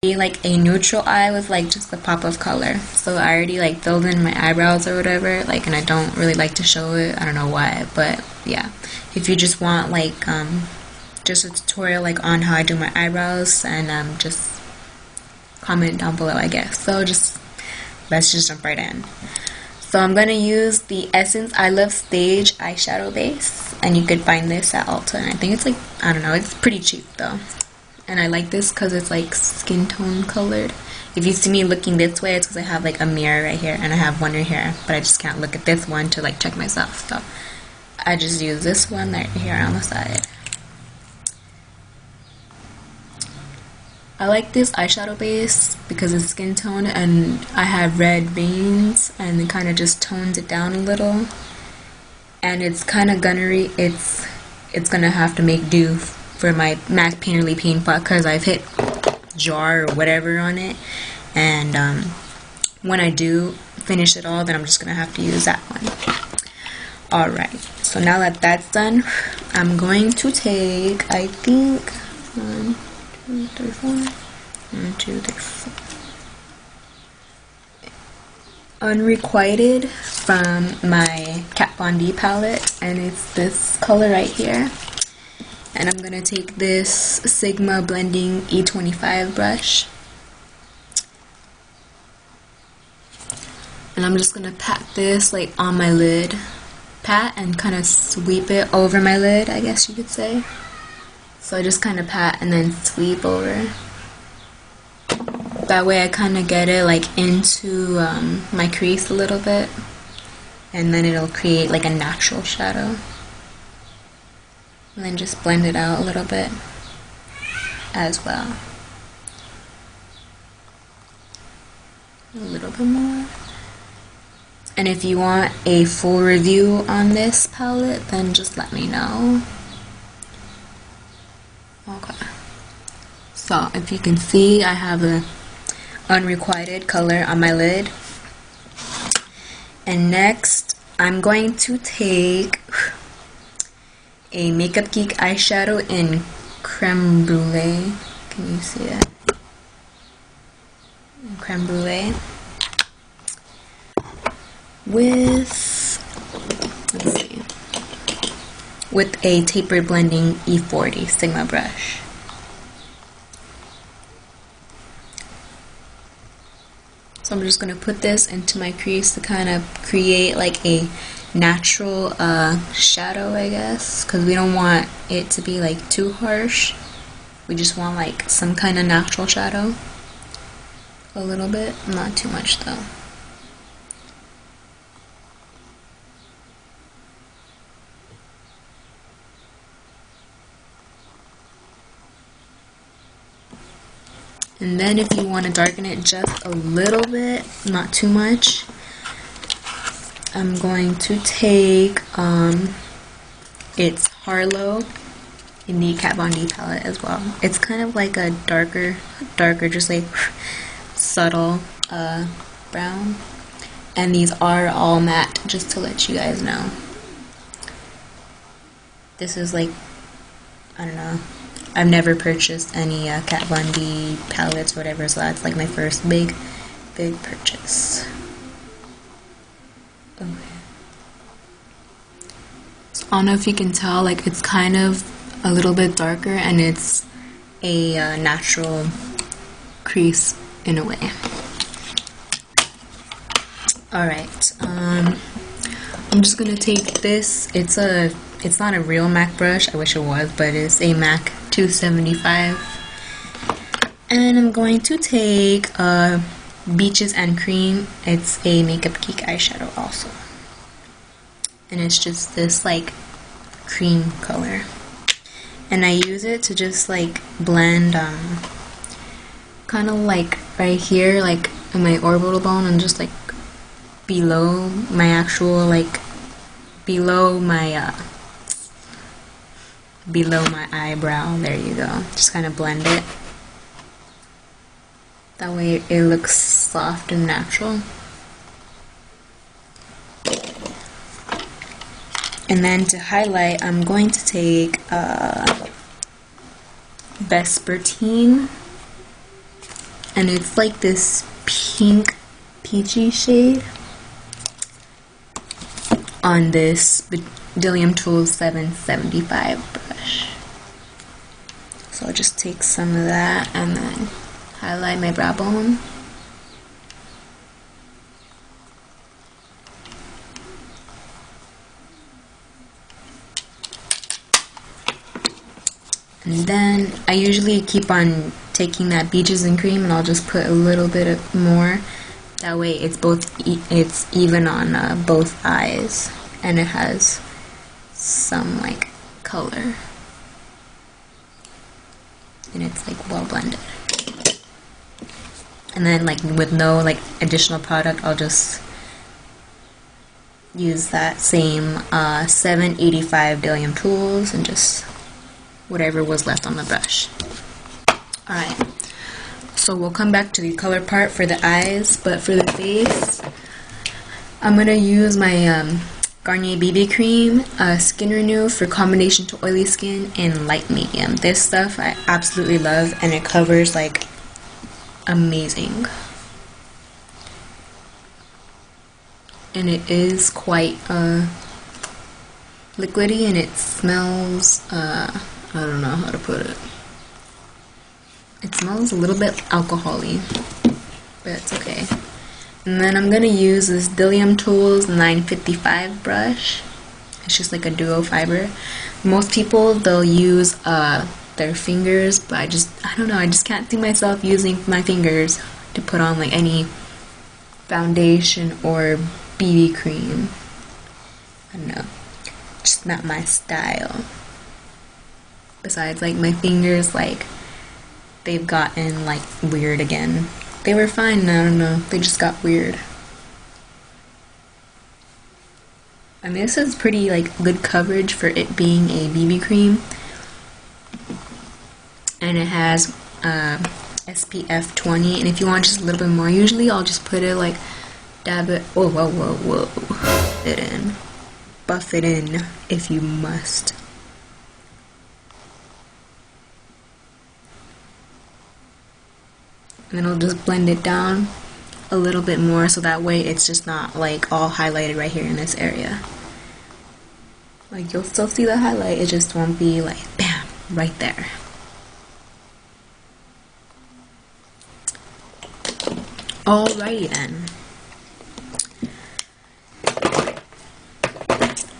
like a neutral eye with like just a pop of color. So I already like filled in my eyebrows or whatever, like, and I don't really like to show it. I don't know why, but yeah. If you just want like just a tutorial like on how I do my eyebrows, and just comment down below, I guess. So let's just jump right in. So I'm gonna use the Essence I Love Stage eyeshadow base, and you could find this at Ulta, and I think it's like, I don't know, it's pretty cheap though. And I like this because it's like skin tone colored. If you see me looking this way, it's because I have like a mirror right here, and I have one right here, but I just can't look at this one to like check myself. So I just use this one right here on the side. I like this eyeshadow base because it's skin tone, and I have red veins, and it kind of just tones it down a little. And it's kind of gunnery. It's gonna have to make do for my MAC Painterly Paint Pot because I've hit jar or whatever on it, and when I do finish it all, then I'm just gonna have to use that one. Alright, so now that that's done, I'm going to take, I think, 1, 2, 3, 4, 1, 2, 3, 4. Unrequited from my Kat Von D palette, and it's this color right here. And I'm gonna take this Sigma Blending E25 brush, and I'm just gonna pat this like on my lid, pat and kind of sweep it over my lid, I guess you could say. So I just kind of pat and then sweep over. That way I kind of get it like into my crease a little bit, and then it'll create like a natural shadow. And then just blend it out a little bit as well. A little bit more. And if you want a full review on this palette, then just let me know. Okay. So if you can see, I have a unrequited color on my lid. And next, I'm going to take a Makeup Geek eyeshadow in Creme Brulee. Can you see it? Creme Brulee. With, let's see, with a Tapered Blending E40 Sigma brush. So I'm just going to put this into my crease to kind of create like a natural shadow, I guess, because we don't want it to be like too harsh. We just want like some kind of natural shadow. A little bit, not too much though. And then if you want to darken it just a little bit, not too much, I'm going to take it's Harlow in the Kat Von D palette as well. It's kind of like a darker, just like subtle brown. And these are all matte, just to let you guys know. This is like, I don't know, I've never purchased any Kat Von D palettes or whatever, so that's like my first big purchase. Okay. So I don't know if you can tell, like it's kind of a little bit darker, and it's a natural crease in a way. Alright, I'm just gonna take this. It's not a real MAC brush, I wish it was, but it's a MAC 275. And I'm going to take Beaches and Cream. It's a Makeup Geek eyeshadow also. And it's just this like cream color. And I use it to just like blend kind of like right here, like in my orbital bone, and just like below my actual, like below my eyebrow. There you go. Just kind of blend it. That way it looks soft and natural. And then to highlight, I'm going to take Vespertine and it's like this pink peachy shade on this Bdellium Tools 775 brush. So I'll just take some of that and then highlight my brow bone. And then I usually keep on taking that Beaches and Cream, and I'll just put a little bit more. That way it's it's even on both eyes, and it has some like color, and it's like well blended. And then like with no like additional product, I'll just use that same 785 Bdellium Tools and just whatever was left on the brush. Alright, so we'll come back to the color part for the eyes, but for the face, I'm going to use my Garnier BB Cream, Skin Renew for combination to oily skin, and light medium. This stuff I absolutely love, and it covers like amazing. And it is quite liquidy, and it smells, I don't know how to put it. It smells a little bit alcohol-y, but it's okay. And then I'm going to use this Bdellium Tools 955 brush. It's just like a duo fiber. Most people, they'll use their fingers, but I don't know, I just can't see myself using my fingers to put on like any foundation or BB cream. I don't know, just not my style. Besides, like, my fingers, like, they've gotten like weird again. They were fine, I don't know, they just got weird. And this is pretty like good coverage for it being a BB cream, and it has SPF 20. And if you want just a little bit more, usually I'll just put it like dab it, whoa, it in, buff it in if you must. And then I'll just blend it down a little bit more, so that way it's just not like all highlighted right here in this area. Like, you'll still see the highlight, it just won't be like bam right there. Alrighty then.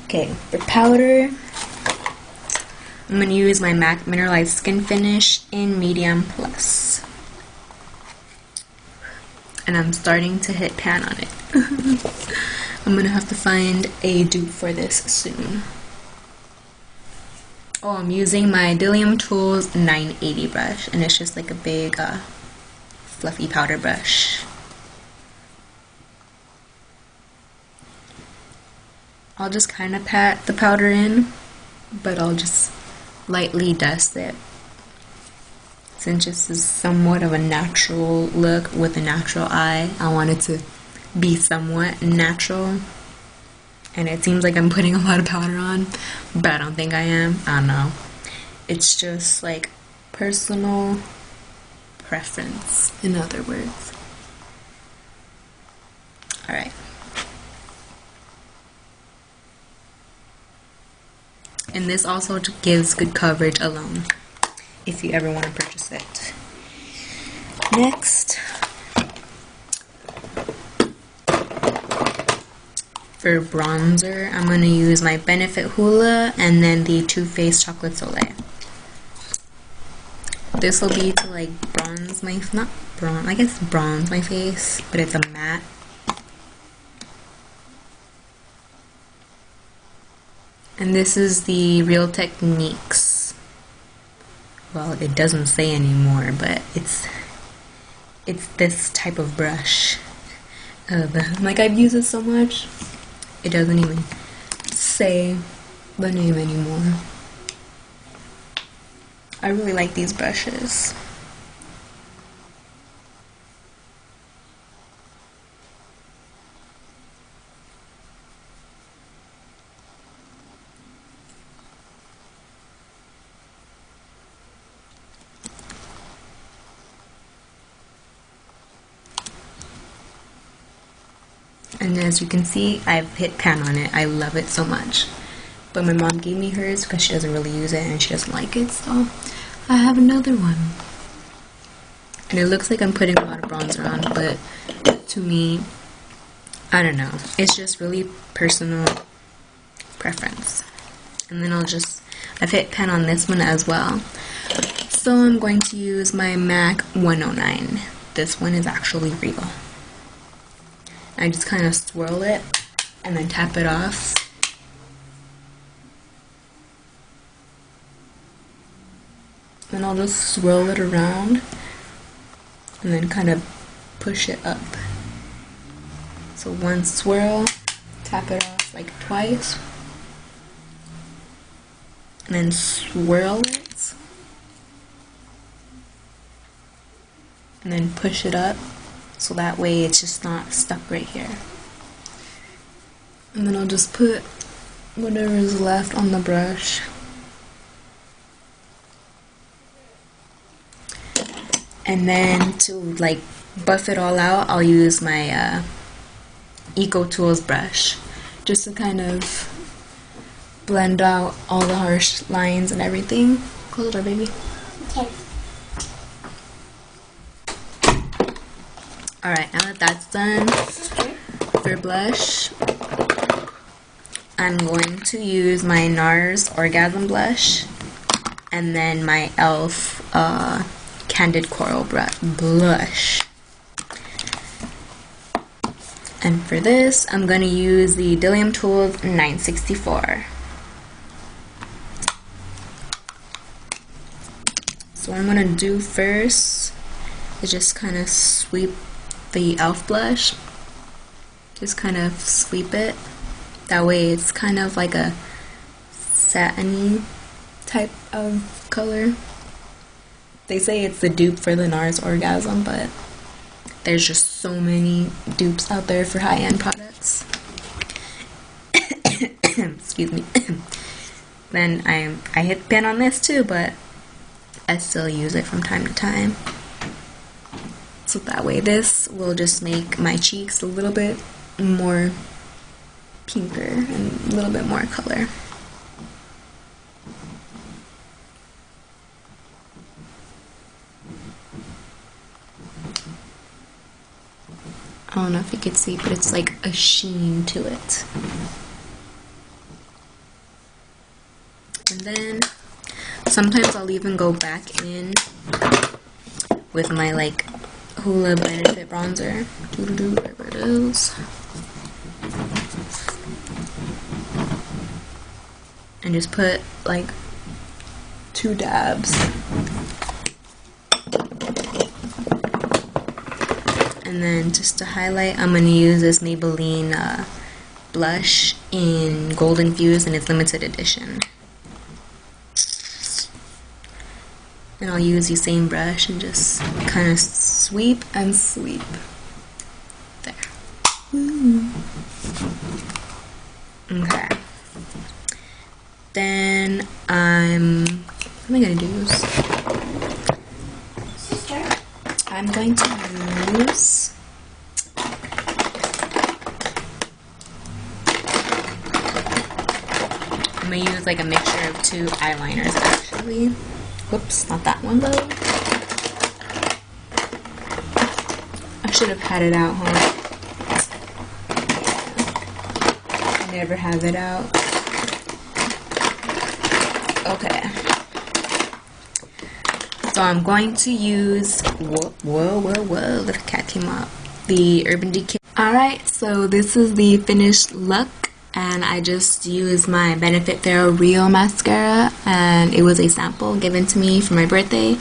Okay, for powder, I'm going to use my MAC Mineralized Skin Finish in Medium Plus. And I'm starting to hit pan on it. I'm going to have to find a dupe for this soon. Oh, I'm using my Bdellium Tools 980 brush, and it's just like a big fluffy powder brush. I'll just kind of pat the powder in, but I'll just lightly dust it. Since this is somewhat of a natural look with a natural eye, I want it to be somewhat natural. And it seems like I'm putting a lot of powder on, but I don't think I am. I don't know. It's just like personal preference, in other words. Alright. And this also gives good coverage alone, if you ever want to purchase it. Next, for bronzer, I'm going to use my Benefit Hoola and then the Too Faced Chocolate Soleil. This will be to like bronze my, not bronze, I guess bronze my face, but it's a matte. And this is the Real Techniques. Well, it doesn't say anymore, but it's this type of brush. Like, I've used it so much, it doesn't even say the name anymore. I really like these brushes. And as you can see, I've hit pan on it. I love it so much. But my mom gave me hers because she doesn't really use it and she doesn't like it, so I have another one. And it looks like I'm putting a lot of bronzer on, but to me, I don't know. It's just really personal preference. And then I've hit pan on this one as well. So I'm going to use my MAC 109. This one is actually real. I just kind of swirl it and then tap it off. Then I'll just swirl it around and then kind of push it up. So one swirl, tap it off like twice, and then swirl it, and then push it up, so that way it's just not stuck right here. And then I'll just put whatever is left on the brush. And then to like buff it all out, I'll use my Eco Tools brush just to kind of blend out all the harsh lines and everything. Close the door, baby. Okay. Alright, now that that's done for blush, I'm going to use my NARS Orgasm blush and then my e.l.f. Candid Coral blush. And for this, I'm going to use the Dillium Tools 964. So what I'm going to do first is just kind of sweep the e.l.f. blush. Just kind of sweep it. That way it's kind of like a satiny type of color. They say it's the dupe for the NARS Orgasm, but there's just so many dupes out there for high-end products. Excuse me. Then I hit pan on this too, but I still use it from time to time. So that way this will just make my cheeks a little bit more pinker and a little bit more color. I don't know if you can see, but it's like a sheen to it. And then sometimes I'll even go back in with my like Hoola Benefit bronzer. Whatever it is. And just put like 2 dabs. And then just to highlight, I'm going to use this Maybelline blush in Gold Infused, and it's limited edition. And I'll use the same brush and just kind of sweep and sweep. There. Woo. Okay. Then what am I going to use? I'm going to use like a mixture of 2 eyeliners actually. Whoops, not that one though. I should have had it out, huh? I never have it out. Okay. So I'm going to use, whoa, the cat came up, the Urban Decay. Alright, so this is the finished look, and I just used my Benefit Thorough Real mascara, and it was a sample given to me for my birthday.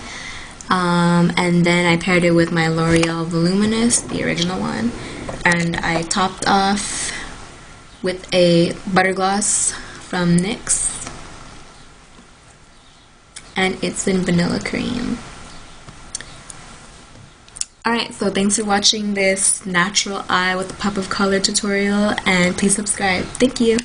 And then I paired it with my L'Oreal Voluminous, the original one, and I topped off with a butter gloss from NYX. And it's in vanilla cream. Alright, so thanks for watching this natural eye with a pop of color tutorial, and please subscribe. Thank you.